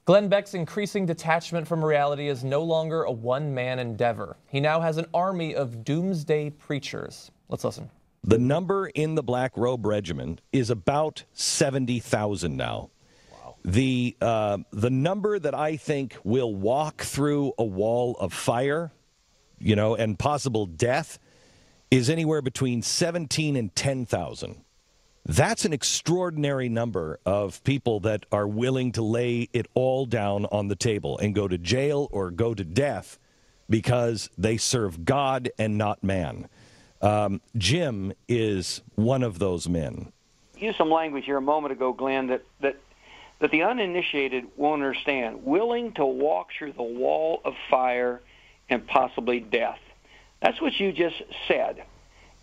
Glenn Beck's increasing detachment from reality is no longer a one-man endeavor. He now has an army of doomsday preachers. Let's listen. The number in the Black Robe Regiment is about 70,000 now. Wow. The number that I think will walk through a wall of fire, you know, and possible death is anywhere between 17 and 10,000. That's an extraordinary number of people that are willing to lay it all down on the table and go to jail or go to death because they serve God and not man. Jim is one of those men. You used some language here a moment ago, Glenn, that the uninitiated won't understand. Willing to walk through the wall of fire and possibly death. That's what you just said.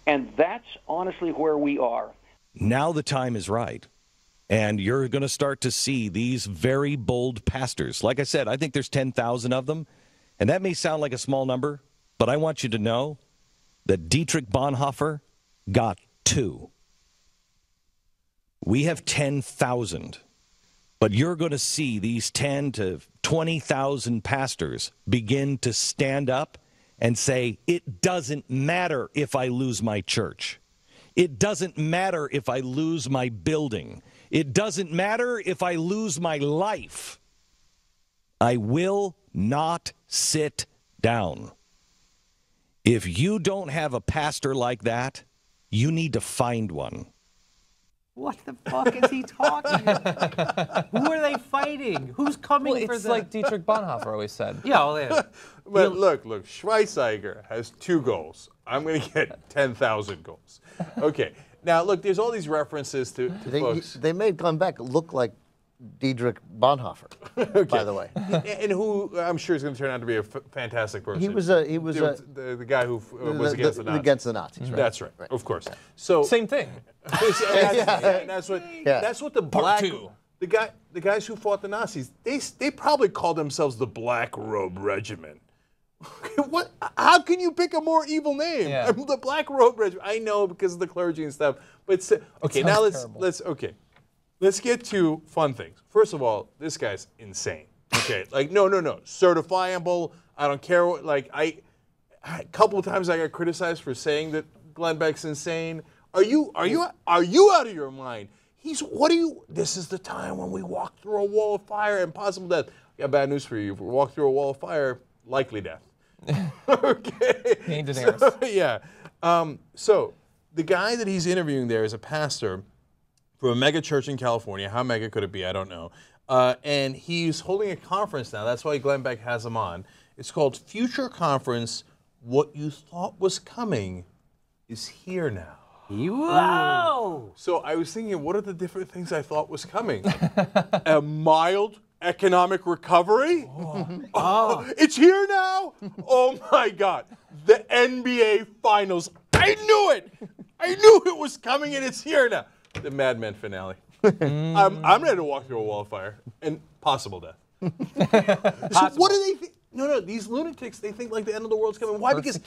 And that's honestly where we are. Now the time is right. And you're going to start to see these very bold pastors. Like I said, I think there's 10,000 of them. And that may sound like a small number, but I want you to know that Dietrich Bonhoeffer got 2. We have 10,000. But you're going to see these 10 to 20,000 pastors begin to stand up and say, it doesn't matter if I lose my church. It doesn't matter if I lose my building. It doesn't matter if I lose my life. I will not sit down. If you don't have a pastor like that, you need to find one. What the fuck is he talking about? Who are they fighting? Who's coming for It's them? like Dietrich Bonhoeffer always said. Yeah, well, yeah. But look, Schweitzeiger has 2 goals. I'm going to get 10,000 goals. Okay. Now, look, there's all these references to folks. They made Glenn Beck look like Dietrich Bonhoeffer, Okay. by the way. And who I'm sure is going to turn out to be a fantastic person. He was the guy who was against the Nazis. Against the Nazis, right? That's right, of course. So Same thing. that's what the the guys who fought the Nazis, they probably called themselves the Black Robe Regiment. What? How can you pick a more evil name? Yeah. The Black Robe Regiment. I know because of the clergy and stuff, but okay. Now let's get to fun things. First of all, this guy's insane. Okay, like no, certifiable. I don't care what. Like a couple of times I got criticized for saying that Glenn Beck's insane. Are you out of your mind? This is the time when we walk through a wall of fire and possible death. I got bad news for you. If we walk through a wall of fire, likely death. Okay. He Daenerys. Yeah. So the guy that he's interviewing there is a pastor from a mega church in California. How mega could it be? I don't know. And he's holding a conference now. That's why Glenn Beck has him on. It's called Future Conference. What you thought was coming is here now. Whoa! So I was thinking, what are the different things I thought was coming? A mild economic recovery? Oh, it's here now? Oh my God. The NBA Finals. I knew it. I knew it was coming and it's here now. The Mad Men finale. I'm ready to walk through a wall of fire and possible death. So what do they think? No, these lunatics, they think like the end of the world's coming. Why? Because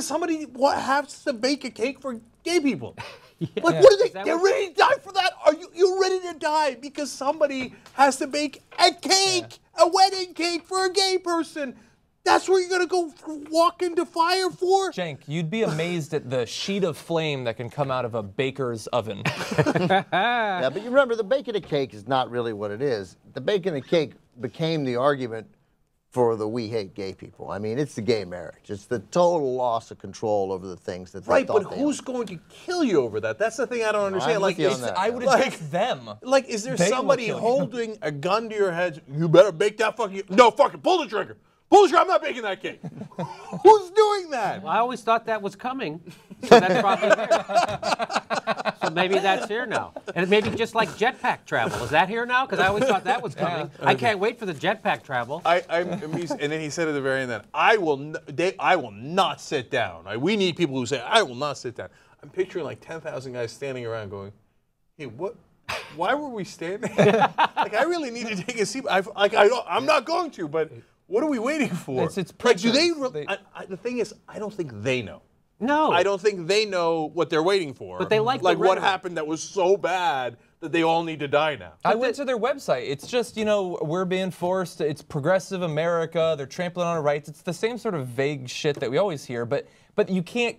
somebody has to bake a cake for gay people. Yeah. Like, what are they? They're ready to die for that? Are you ready to die because somebody has to bake a cake, a wedding cake for a gay person? That's where you're going to go walk into fire for? Cenk, you'd be amazed at the sheet of flame that can come out of a baker's oven. Yeah, but you remember, the baking a cake is not really what it is. The baking a cake became the argument for the we hate gay people. I mean, it's the gay marriage. It's the total loss of control over the things that they thought Right, but who's going to kill you over that? That's the thing I don't understand. Like, I would attack them. Like, is there somebody holding a gun to your head? You better bake that fucking... No, fucking pull the trigger. Pull the trigger. I'm not baking that cake. Who's doing that? Well, I always thought that was coming. So that's probably here. So maybe that's here now. And maybe just like jetpack travel. Is that here now? Because I always thought that was coming. Yeah. I can't wait for the jetpack travel. And then he said at the very end that I will not sit down. We need people who say, I will not sit down. I'm picturing like 10,000 guys standing around going, hey, what? Why were we standing? Like, I really need to take a seat. I'm not going to, but what are we waiting for? It's like, do they the thing is, I don't think they know. No. I don't think they know what they're waiting for. But they like what happened that was so bad that they all need to die now. I went to their website. It's just, you know, we're being forced. It's progressive America. They're trampling on our rights. It's the same sort of vague shit that we always hear. But you can't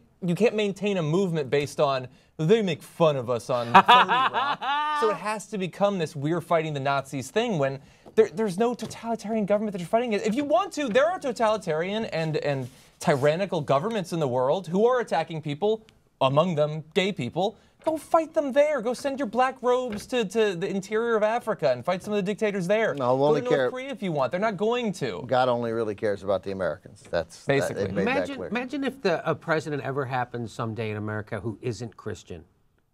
maintain a movement based on they make fun of us on 30 Rock. So it has to become this we're fighting the Nazis thing when there's no totalitarian government that you're fighting. If you want to, there are totalitarian and tyrannical governments in the world who are attacking people, among them gay people. Go fight them there. Go send your black robes to the interior of Africa and fight some of the dictators there. No, go to North Korea if you want. They're not going to. God only really cares about the Americans. That's basically. Imagine if a president ever happens someday in America who isn't Christian.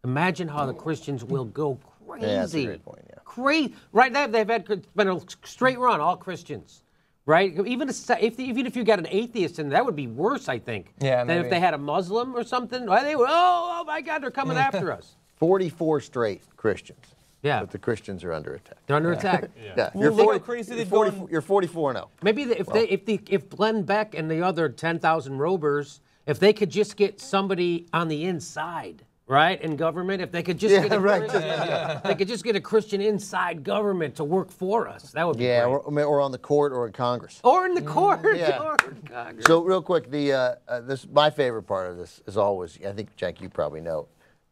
Imagine how the Christians will go crazy. Yeah, that's a great point. Yeah. Crazy. Right now, they've been a straight run, all Christians. Right? Even if you got an atheist in there, that would be worse, I think, than if they had a Muslim or something. They would, oh my God, they're coming after us. 44 straight Christians. Yeah. But the Christians are under attack. They're under attack. Yeah. Well, You're 44 now. Maybe if Glenn Beck and the other 10,000 robers, if they could just get somebody on the inside, right, in government, if they could just they could just get a Christian inside government to work for us, that would be great. Or on the court or in Congress. Or in the court. Yeah. Or in Congress. So real quick, my favorite part of this is always, I think, Jack, you probably know,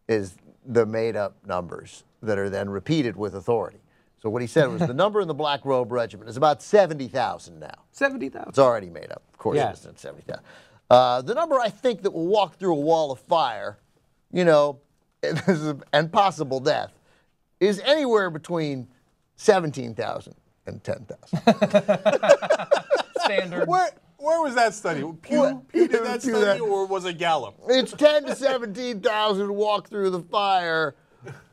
is the made-up numbers that are then repeated with authority. So what he said was the number in the Black Robe Regiment is about 70,000 now. 70,000. It's already made up. Of course, it's not 70,000. The number I think that will walk through a wall of fire, you know, and possible death, is anywhere between 17,000 and 10,000. Standard. Where was that study? Pew did that study, or was it Gallup? It's 10 to 17,000 walk through the fire.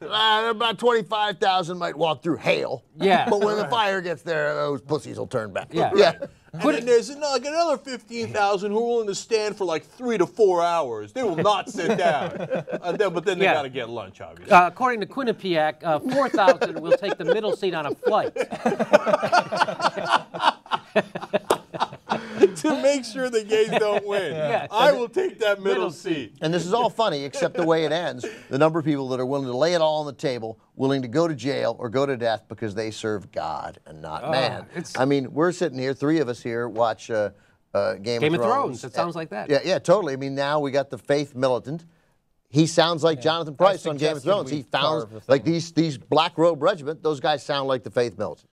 About 25,000 might walk through hail. Yeah. But when the fire gets there, those pussies will turn back. Yeah. And then there's like another 15,000 who are willing to stand for like 3 to 4 hours. They will not sit down. But then they got to get lunch, obviously. According to Quinnipiac, 4,000 will take the middle seat on a flight. To make sure the gays don't win. Yeah. I will take that middle seat. And this is all funny, except the way it ends. The number of people that are willing to lay it all on the table, willing to go to jail or go to death because they serve God and not man. I mean, we're sitting here, 3 of us here, watch Game of Thrones. It sounds like that. Yeah, totally. I mean, now we got the faith militant. He sounds like Jonathan Pryce on Game of Thrones. He sounds like these Black Robe Regiment, those guys sound like the faith militant.